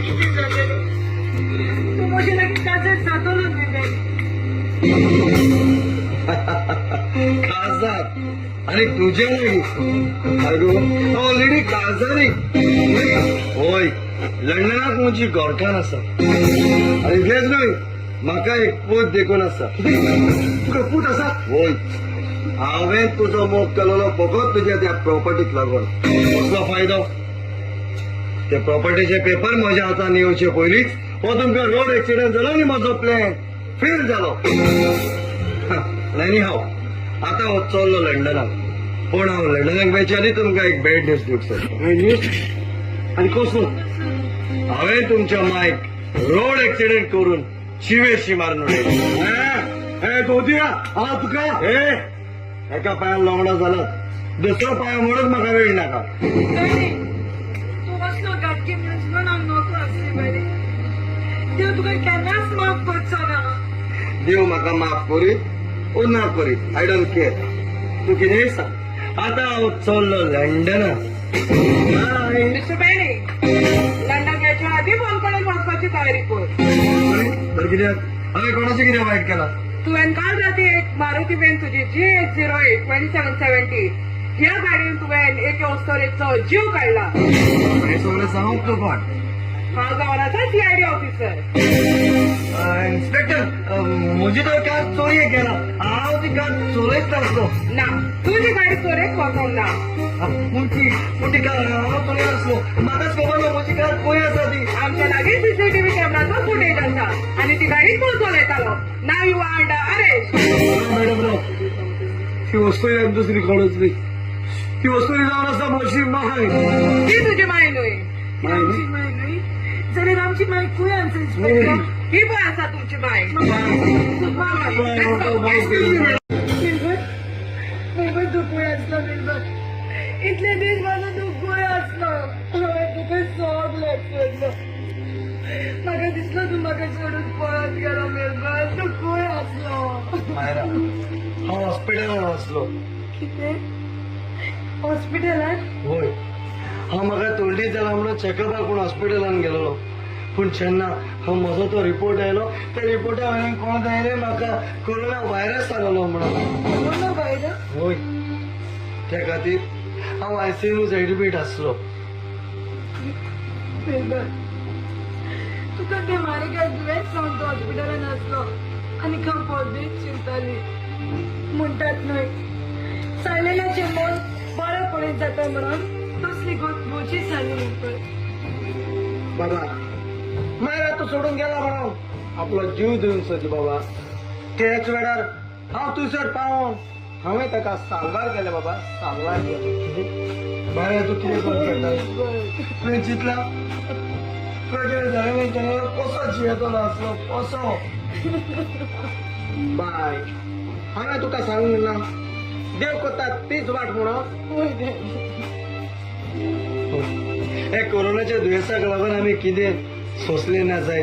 किती जातले तू म्हजे लागीं काजर जातलो न्ही खासदार आणि तुझ्या लागीं ऑलरेडी खासदारी होय लंडनात म्हजी गोरठाण आसा आनी इतलेंच न्हय म्हाका एक पूत देखून आसा तुका पूत आसा होय हांवें तुजो मोग केलेलो फकत तुज्या त्या प्रॉपर्टीक लागून कसलो फायदो ते प्रॉपर्टीचे पेपर म्हज्या हातान येवचे पयलींच हो तुमकां रोड एक्सिडेंट जालो न्ही म्हजो प्लॅन फेल जालो एनी हांव आतां हो चल्लो लंडनाक पूण हांव लंडनाक वयचे तुमकां एक बॅड न्यूज दिवंक सोदता आनी कसलो हांवें तुमच्या मायक रोड एक्सिडेंट करून शिवेशी मारून उडयलो दोदिया हांव तुका एका पांयान लोंगडो जाला दुसरो पांय म्हणून म्हाका वेळ नाका तू असलो गाडगे न्यूज म्हणून हांव नोकरो आसली बरें देव तुका केन्नाच माफ करचो ना देव म्हाका माफ करीत ओ ना करीत आय डोंट केअर तू कितेंय सांग आतां हांव चल्लो लंडनाक मिस्टर बेणे लंडन याच्या आधी फोन करून वचपाची तयारी कर तर कित्याक हांवें कोणाचें कितें वायट केलां तुवें काल राती एक मारुती वेन तुजी G808 2770 ह्या गाडयेन तुवें एक वस्तोरेचो जीव काडला हें सगळें सांगूंक तूं कोण हांव जावन आसा CID ऑफिसर इन्स्पेक्टर म्हजी तर कार चोरये केला हांव ती कार चोरयत नासलो ना तुजी गाडी चोरेक वचोंक ना पूण ती कार हांव चोरय नासलो म्हाकाच खबर ना म्हजी कार खंय आसा ती आमच्या लागीं CCTV कॅमेराचो फुटेज आसा आनी ती गाडी कोण चलयतालो नाव you are under arrest madam राव ती वस्तू आनी दुसरी कोणूच न्ही ती वस्तू जावन आसा म्हजी माय ती तुजी माय न्हय माय न्ही? आमची माय न्हय जाल्यार आमची माय खंय आसा इन्स्पेक्टर ही पळय आसा तुमची माय निर्भर दुखूय आसलो निर्भर इतले दीस माझो दुखूय आसलो हांवें तुका सोग लागलो म्हाका दिसलो तूं म्हाका सोडून पळत गेलो निर्भर दुखूय आसलो मायरा हांव हॉस्पिटलान आसलो कितें हॉस्पिटलान होय हांव म्हाका तोंडी जाला म्हणून चॅकअपाक पूण हॉस्पिटलान गेलोलो पूण जेन्ना हांव म्हजो तो रिपोर्ट आयलो त्या रिपोर्टा वयल्यान कोण दायले म्हाका कोरोना व्हायरस जालोलो म्हणून कोरोना व्हायरस होय त्या खातीर हांव ICUत एडमीट आसलो निर्भर तुका ते मारिका दुयेंस जावन तो हॉस्पिटलान आसलो आनी कंपाउंडीत चिंताली म्हणटात न्हय सायलेल्याचें मन बरें पडीत जाता म्हणून तसली गोची जाली निर्भर बाबा मायरा तूं सोडून गेला म्हणून आपलो जीव दिवन सोदी बाबा तेच वेळार हांव तुसर पावोन हांवें ताका सांबार केले बाबा सांबार केले मायरा तूं कितें करून करता तुवें चिंतलां तुवें जालें तेन्ना कसो जियेतलो आसलो कसो बाय हांवें तुका सांगूंक ना देव कोता तीच वाट म्हणून हे कोरोनाच्या दुयेंसाक लागून आमी कितें सोंसले ना जाय